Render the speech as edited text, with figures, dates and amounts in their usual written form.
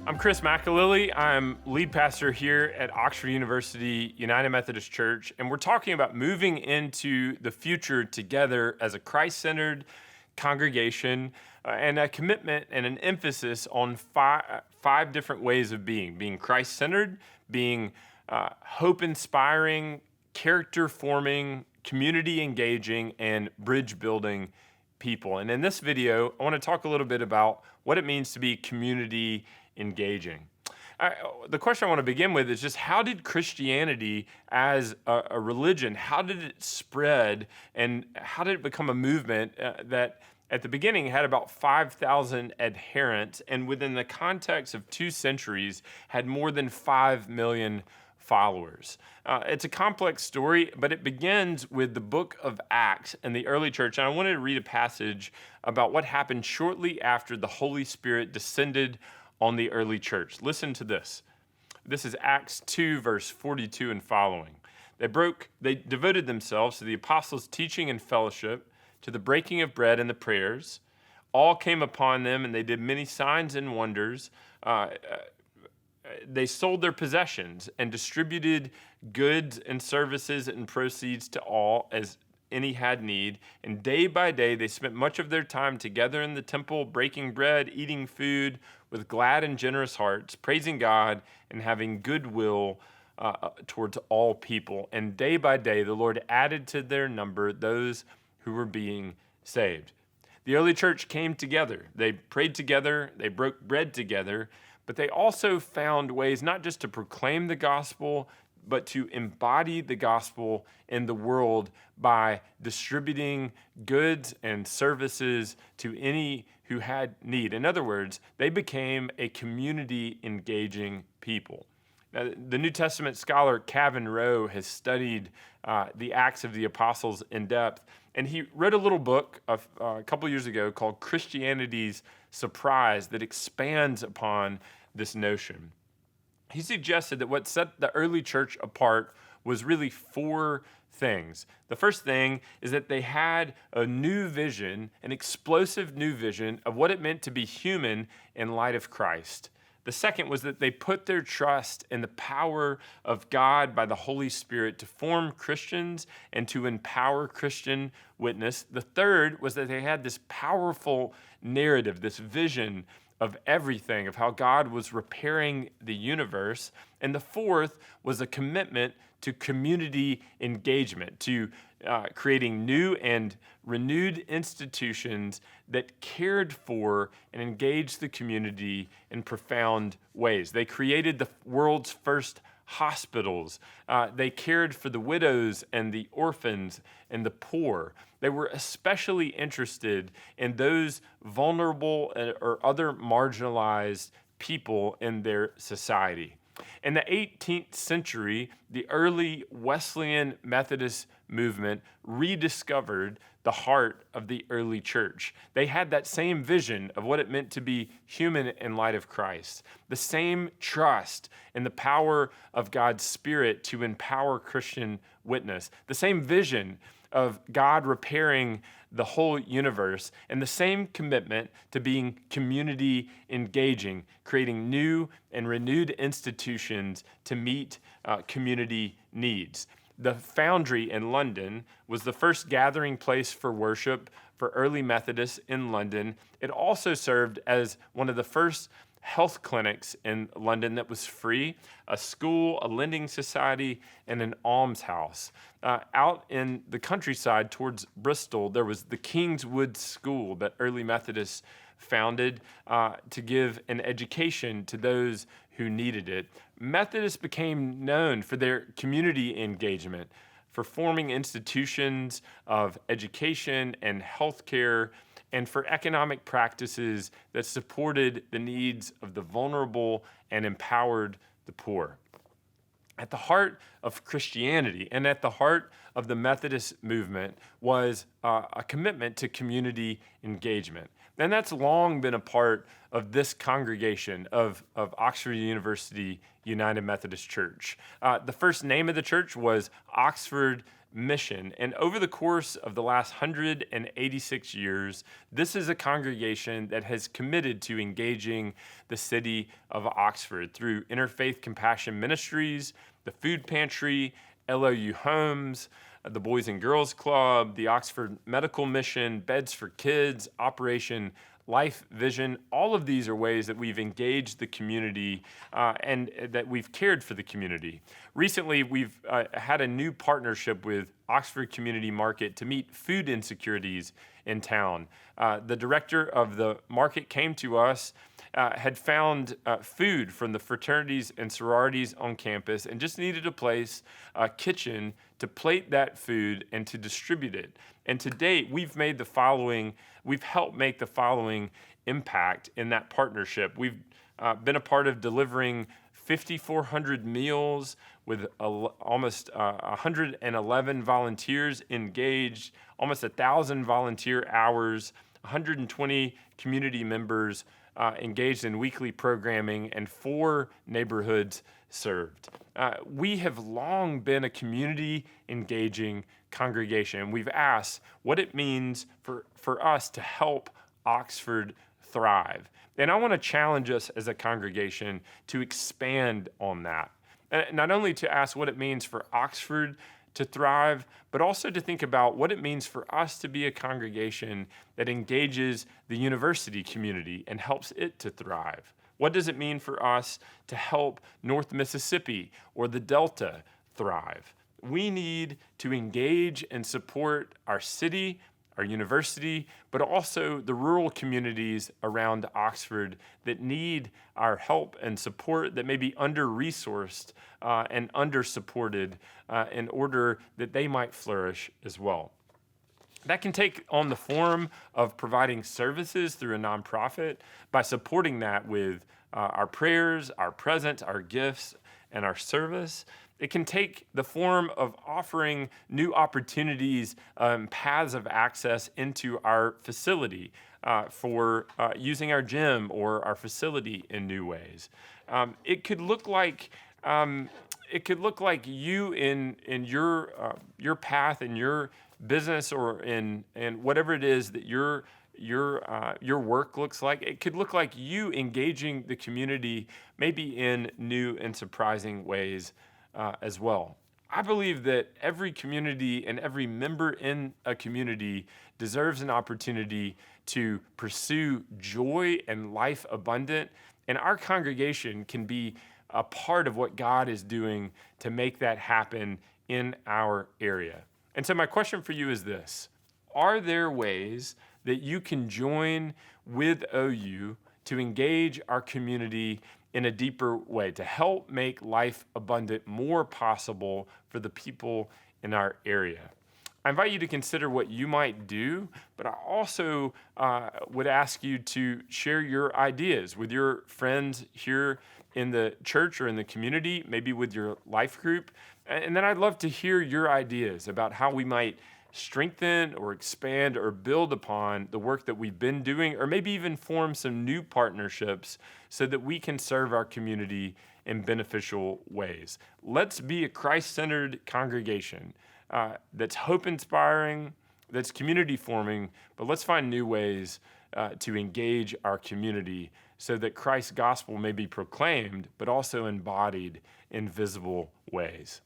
I'm Chris McAlilly. I'm lead pastor here at Oxford University United Methodist Church, and we're talking about moving into the future together as a Christ-centered congregation and a commitment and an emphasis on five different ways of being Christ-centered, being hope-inspiring, character-forming, community-engaging, and bridge-building people. And in this video, I want to talk a little bit about what it means to be community engaging. The question I want to begin with is just how did Christianity as a religion, how did it spread and how did it become a movement that at the beginning had about 5,000 adherents and within the context of 2 centuries had more than 5 million followers? It's a complex story, but it begins with the book of Acts and the early church. And I wanted to read a passage about what happened shortly after the Holy Spirit descended on the early church. Listen to this. This is Acts 2, verse 42 and following. They devoted themselves to the apostles' teaching and fellowship, to the breaking of bread and the prayers. All came upon them, and they did many signs and wonders. They sold their possessions and distributed goods and services and proceeds to all as any had need. And day by day, they spent much of their time together in the temple, breaking bread, eating food with glad and generous hearts, praising God and having goodwill towards all people. And day by day, the Lord added to their number those who were being saved. The early church came together. They prayed together. They broke bread together. But they also found ways not just to proclaim the gospel, but to embody the gospel in the world by distributing goods and services to any who had need. In other words, they became a community-engaging people. Now, the New Testament scholar Kevin Rowe has studied the Acts of the Apostles in depth, and he wrote a little book a couple years ago called Christianity's Surprise that expands upon this notion. He suggested that what set the early church apart was really 4 things. The first thing is that they had a new vision, an explosive new vision of what it meant to be human in light of Christ. The second was that they put their trust in the power of God by the Holy Spirit to form Christians and to empower Christian witness. The third was that they had this powerful narrative, this vision of everything, of how God was repairing the universe. And the fourth was a commitment to community engagement, to creating new and renewed institutions that cared for and engaged the community in profound ways. They created the world's first hospitals. They cared for the widows and the orphans and the poor. They were especially interested in those vulnerable or other marginalized people in their society. In the 18th century, the early Wesleyan Methodist movement rediscovered the heart of the early church. They had that same vision of what it meant to be human in light of Christ, the same trust in the power of God's Spirit to empower Christian witness, the same vision of God repairing the whole universe, and the same commitment to being community engaging, creating new and renewed institutions to meet community needs. The Foundry in London was the first gathering place for worship for early Methodists in London. It also served as one of the first health clinics in London that was free, a school, a lending society, and an almshouse. Out in the countryside towards Bristol, there was the Kingswood School that early Methodists founded to give an education to those who needed it. Methodists became known for their community engagement, for forming institutions of education and healthcare, and for economic practices that supported the needs of the vulnerable and empowered the poor. At the heart of Christianity and at the heart of the Methodist movement was a commitment to community engagement. And that's long been a part of this congregation of Oxford University United Methodist Church. The first name of the church was Oxford mission. And over the course of the last 186 years, this is a congregation that has committed to engaging the city of Oxford through Interfaith Compassion Ministries, the Food Pantry, LOU Homes, the Boys and Girls Club, the Oxford Medical Mission, Beds for Kids, Operation Life Vision. All of these are ways that we've engaged the community and that we've cared for the community. Recently, we've had a new partnership with Oxford Community Market to meet food insecurities in town. The director of the market came to us, had found food from the fraternities and sororities on campus and just needed a place, a kitchen, to plate that food and to distribute it. And to date, we've helped make the following impact in that partnership. We've been a part of delivering 5,400 meals with almost 111 volunteers engaged, almost 1,000 volunteer hours, 120 community members engaged in weekly programming, and 4 neighborhoods served. We have long been a community engaging congregation. We've asked what it means for us to help Oxford thrive. And I want to challenge us as a congregation to expand on that. Not only to ask what it means for Oxford to thrive, but also to think about what it means for us to be a congregation that engages the university community and helps it to thrive. What does it mean for us to help North Mississippi or the Delta thrive? We need to engage and support our city, our university, but also the rural communities around Oxford that need our help and support, that may be under-resourced and under-supported in order that they might flourish as well. That can take on the form of providing services through a nonprofit by supporting that with our prayers, our presence, our gifts, and our service. It can take the form of offering new opportunities, paths of access into our facility for using our gym or our facility in new ways. It could look like you in your path in your business or in whatever it is that your work looks like. It could look like you engaging the community maybe in new and surprising ways as well. I believe that every community and every member in a community deserves an opportunity to pursue joy and life abundant, and our congregation can be a part of what God is doing to make that happen in our area. And so my question for you is this: are there ways that you can join with OU to engage our community in a deeper way, to help make life abundant more possible for the people in our area? I invite you to consider what you might do, but I also would ask you to share your ideas with your friends here in the church or in the community, maybe with your life group. And then I'd love to hear your ideas about how we might strengthen or expand or build upon the work that we've been doing, or maybe even form some new partnerships so that we can serve our community in beneficial ways. Let's be a Christ-centered congregation that's hope-inspiring, that's community-forming, but let's find new ways to engage our community so that Christ's gospel may be proclaimed, but also embodied in visible ways.